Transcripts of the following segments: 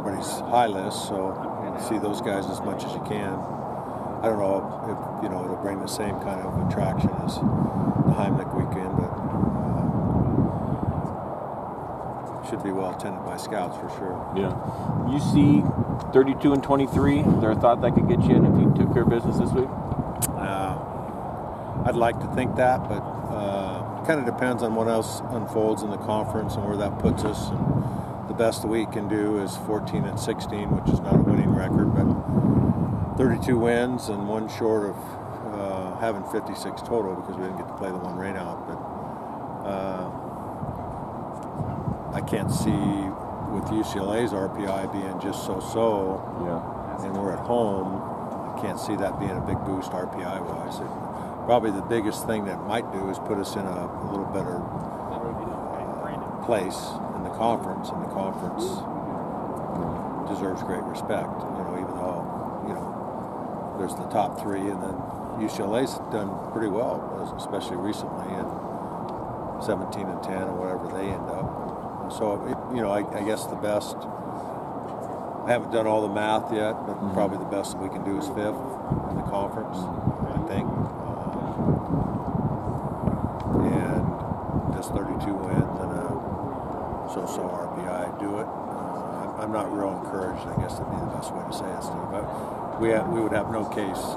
everybody's high list, so you see those guys as much as you can. I don't know if it'll bring the same kind of attraction as the Heimlich weekend, but should be well attended by scouts for sure. Yeah. You see 32 and 23. Is there a thought that could get you in if you took care of business this week? I'd like to think that, but it kind of depends on what else unfolds in the conference and where that puts us. And the best that we can do is 14 and 16, which is not a winning record, but 32 wins and one short of having 56 total because we didn't get to play the one rainout. But I can't see with UCLA's RPI being just so-so, and we're at home, I can't see that being a big boost RPI-wise. Probably the biggest thing that might do is put us in a little better place in the conference, and the conference deserves great respect, even though, there's the top three, and then UCLA's done pretty well, especially recently, at 17 and 10 or whatever they end up. So, I guess the best, I haven't done all the math yet, but probably the best that we can do is 5th in the conference, I think. And just 32 wins and a so-so RPI do it. I'm not real encouraged, I guess that'd be the best way to say it, Steve. But we would have no case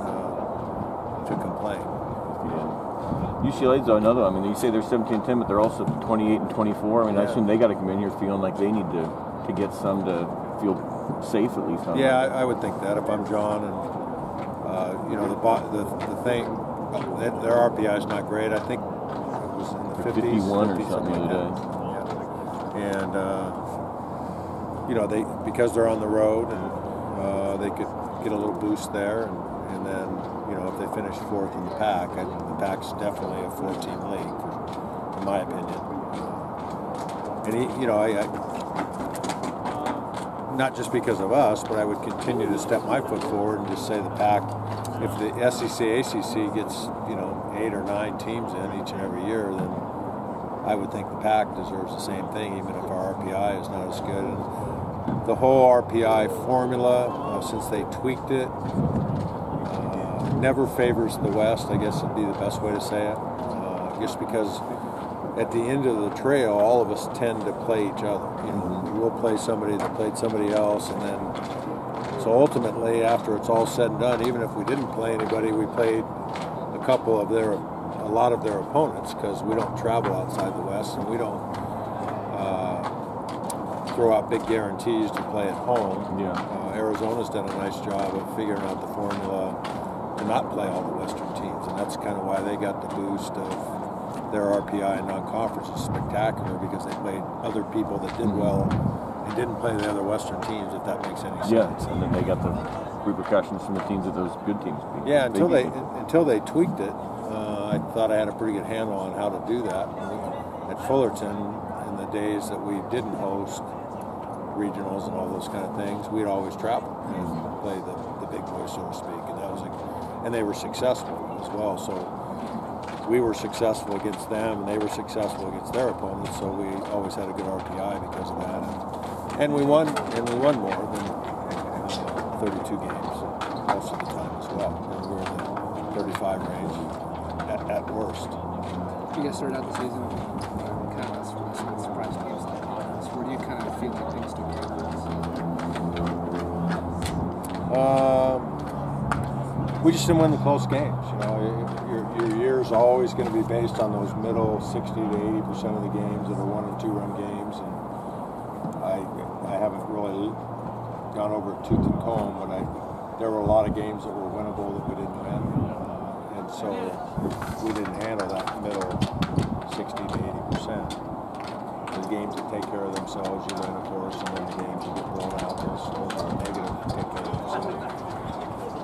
to complain. Yeah. UCLA's another. I mean, you say they're 17-10, but they're also 28 and 24. I mean, I assume they got to come in here feeling like they need to get some to feel safe at least. Yeah, I would think that if I'm John, and the thing, their RPI is not great. I think it was in the 50s, 51 or something the other day. Yeah, and they because they're on the road and they could get a little boost there, and then if they finish 4th in the pack, the pack's definitely a 4-team league, in my opinion. And not just because of us, but I would continue to step my foot forward and just say the pack. If the SEC, ACC gets 8 or 9 teams in each and every year, then I would think the pack deserves the same thing, even if our RPI is not as good. And the whole RPI formula, since they tweaked it, never favors the West, I guess would be the best way to say it. Just because at the end of the trail, all of us tend to play each other. We'll play somebody that played somebody else, and then so ultimately, after it's all said and done, even if we didn't play anybody, we played a lot of their opponents, because we don't travel outside the West, and we don't throw out big guarantees to play at home. Arizona's done a nice job of figuring out the formula to not play all the Western teams, and that's kind of why they got the boost of their RPI in non-conference is spectacular, because they played other people that did well and didn't play the other Western teams, if that makes any sense. Yeah, and then they got the repercussions from the teams that those good teams beat. Yeah, until they tweaked it, I thought I had a pretty good handle on how to do that. At Fullerton, in the days that we didn't host regionals and all those kind of things, we'd always travel and play the big boys, so to speak, and they were successful as well. So we were successful against them, and they were successful against their opponents. So we always had a good RPI because of that, and we won more than 32 games most of the time as well. And we were in the 35 range at worst. You guys started out the season kind of some surprise games like this. Where do you kind of feel like things took care of this? We just didn't win the close games. Your year's always going to be based on those middle 60 to 80% of the games that are 1 and 2 run games, and I haven't really gone over it tooth and comb, but there were a lot of games that were winnable that we didn't win, and so we didn't handle that middle 60 to 80%. The games that take care of themselves, you win, of course, and then the games that get blown out, those are negative to take care of themselves.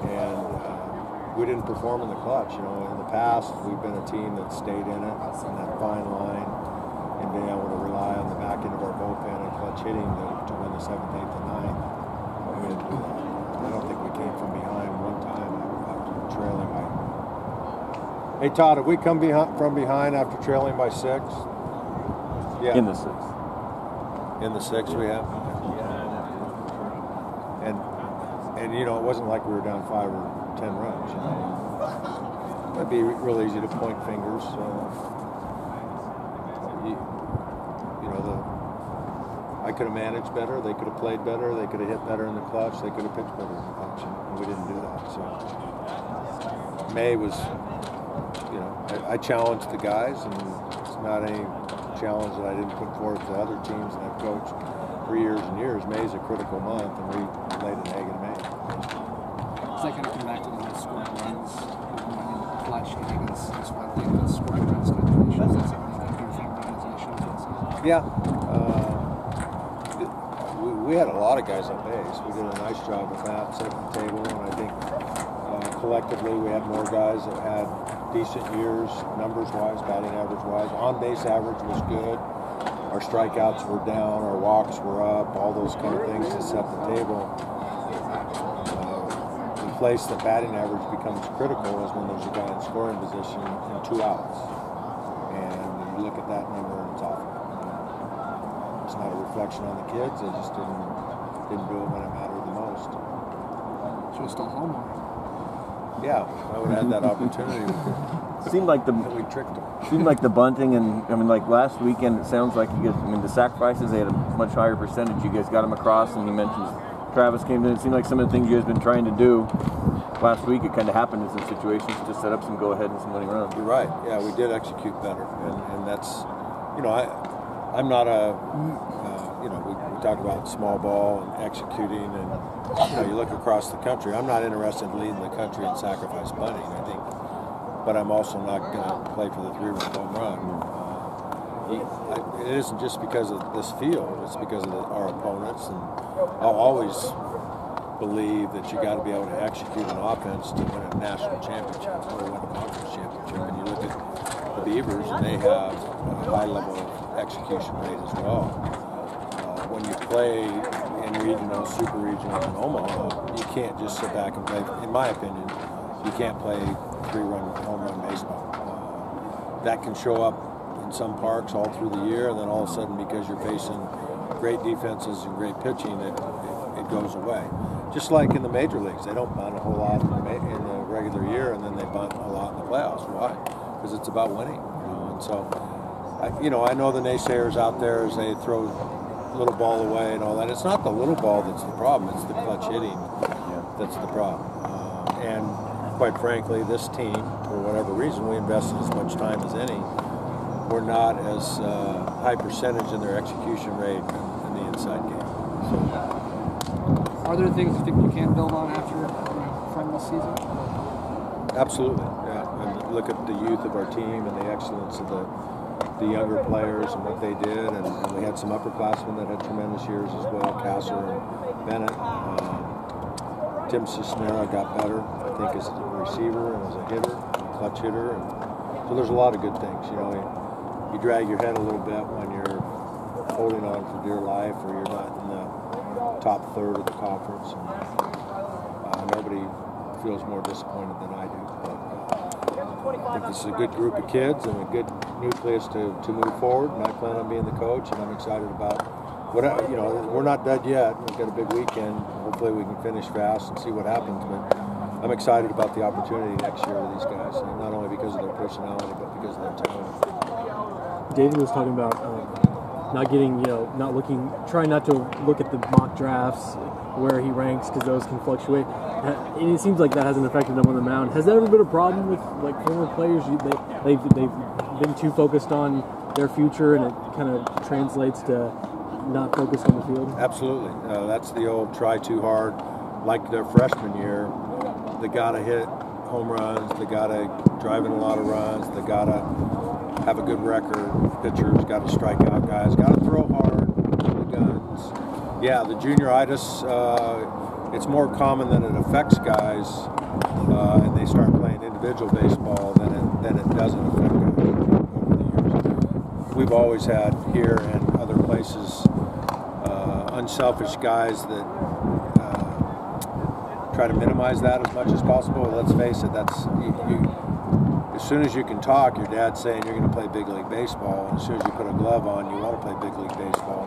And we didn't perform in the clutch. In the past, we've been a team that stayed in it, in that fine line, and being able to rely on the back end of our bullpen and clutch hitting to win the 7th, 8th, and 9th. We didn't do that. I don't think we came from behind one time after trailing by. Hey Todd, have we come from behind after trailing by 6? Yeah. In the 6th. In the 6th we have. and you know, it wasn't like we were down 5 or 10 runs. You know, it'd be real easy to point fingers. I could have managed better. They could have played better. They could have hit better in the clutch. They could have pitched better in the clutch, and we didn't do that. So May was, you know, I challenged the guys, and it's not any challenge that I didn't put forth to other teams that I've coached for years and years. May's a critical month, and we laid an egg in May. Does that kind of come back to the whole scoring runs? Clutch hitting is one thing, but scoring runs kind of issues. Is that something that your favorite organization? Yeah. We had a lot of guys on base. We did a nice job with that, setting the table, and I think collectively we had more guys that had decent years, numbers-wise, batting average-wise. On-base average was good. Our strikeouts were down, our walks were up, all those kind of things to set the table. The place that batting average becomes critical is when there's a guy in scoring position and 2 outs. And you look at that number and it's awful. It's not a reflection on the kids. They just didn't do it when it mattered the most. Should have stole home more. Yeah, I would have had that opportunity. Seemed like we tricked them. Seemed like the bunting, and I mean, like last weekend, it sounds like you guys. I mean, the sacrifices, they had a much higher percentage. You guys got them across, and he mentions Travis came in. It seemed like some of the things you guys been trying to do last week. It kind of happened in some situations to set up some go ahead and some winning runs. You're right. Yeah, we did execute better, and that's, you know, I'm not a, you know, we talk about small ball and executing, and you know, you look across the country. I'm not interested in leading the country in sacrifice bunting. I think, but I'm also not going to play for the 3-run home run. It isn't just because of this field; it's because of our opponents, and I'll always believe that you got to be able to execute an offense to win a national championship or win a conference championship. And you look at the Beavers, and they have a high level of execution rate as well. When you play in regional, super regionals in Omaha, you can't just sit back and play. In my opinion, you can't play 3-run home run baseball. That can show up in some parks all through the year, and then all of a sudden, because you're facing great defenses and great pitching, it goes away. Just like in the major leagues, they don't bunt a whole lot in the regular year, and then they bunt a lot in the playoffs. Why? Because it's about winning. You know? And so, I know the naysayers out there as they throw little ball away and all that. It's not the little ball that's the problem. It's the clutch hitting that's the problem. And quite frankly, this team, for whatever reason, we invested as much time as any. We're not as high percentage in their execution rate in the inside game. So, are there things you think you can build on after from this season? Absolutely, yeah. And look at the youth of our team and the excellence of the younger players and what they did, and we had some upperclassmen that had tremendous years as well, Kasser and Bennett. Tim Cisnera got better, I think, as a receiver and as a hitter, a clutch hitter, and so there's a lot of good things. You know, you drag your head a little bit when you're holding on for dear life, or you're not in the top third of the conference, and nobody feels more disappointed than I do. But, I think this is a good group of kids and a good nucleus to move forward, and I plan on being the coach, and I'm excited about what, you know, we're not dead yet. We've got a big weekend. Hopefully we can finish fast and see what happens, but I'm excited about the opportunity next year with these guys, and not only because of their personality, but because of their talent. David was talking about not getting, trying not to look at the mock drafts where he ranks, because those can fluctuate. And it seems like that hasn't affected them on the mound. Has that ever been a problem with like former players? They've been too focused on their future, and it kind of translates to not focused on the field? Absolutely. That's the old try too hard. Like their freshman year, they got to hit home runs, they got to drive in a lot of runs, they got to have a good record. Pitchers got to strike out guys, got to throw hard, the guns. Yeah, the junioritis, it's more common that it affects guys, and they start playing individual baseball than it doesn't affect guys over the years. We've always had here and other places unselfish guys that try to minimize that as much as possible. Let's face it, that's as soon as you can talk, your dad's saying you're going to play big league baseball, and as soon as you put a glove on, you want to play big league baseball.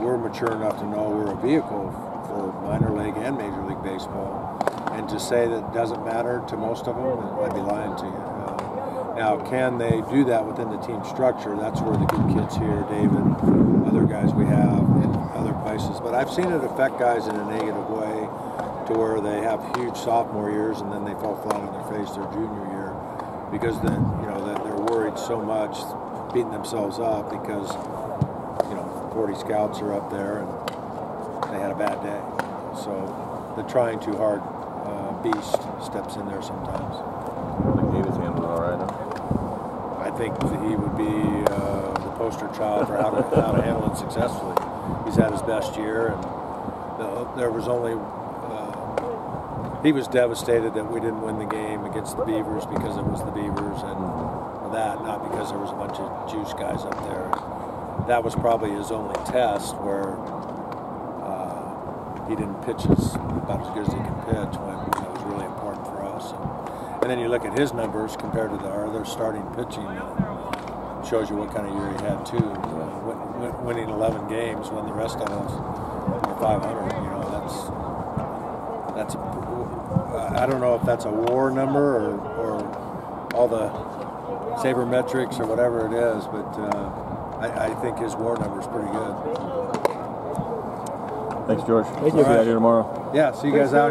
we're mature enough to know we're a vehicle for minor league and Major League Baseball. And to say that it doesn't matter to most of them, I'd be lying to you. Now, can they do that within the team structure? That's where the good kids here, David, other guys we have in other places. But I've seen it affect guys in a negative way to where they have huge sophomore years and then they fall flat on their face their junior year because that they're worried so much, beating themselves up because 40 scouts are up there and they had a bad day. So the trying too hard beast steps in there sometimes. I think David's handled it all right, huh? I think that he would be the poster child for how to handle it successfully. He's had his best year, and there was only he was devastated that we didn't win the game against the Beavers because it was the Beavers and that, not because there was a bunch of juice guys up there. That was probably his only test where he didn't pitch about as good as he can pitch when it was really important for us. And then you look at his numbers compared to our other starting pitching, shows you what kind of year he had too. Winning 11 games when the rest of us were 500. That's I don't know if that's a WAR number or all the sabermetrics or whatever it is, but I think his WAR number is pretty good. Thanks, George. Thank you. See you out here tomorrow. Yeah, see you guys out.